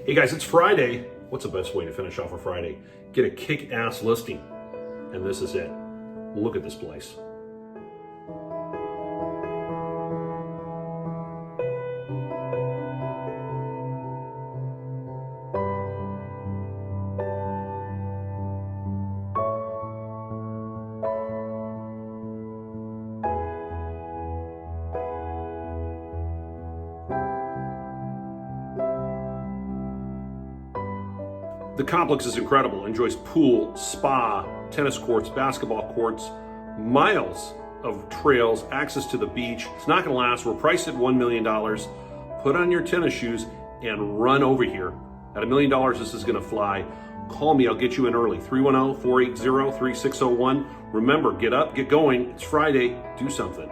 Hey guys, it's Friday. What's the best way to finish off a Friday? Get a kick-ass listing. And this is it. Look at this place. The complex is incredible. Enjoys pool, spa, tennis courts, basketball courts, miles of trails, access to the beach. It's not gonna last. We're priced at $1 million. Put on your tennis shoes and run over here. At $1 million, this is gonna fly. Call me, I'll get you in early. 310-480-3601. Remember, get up, get going. It's Friday, do something.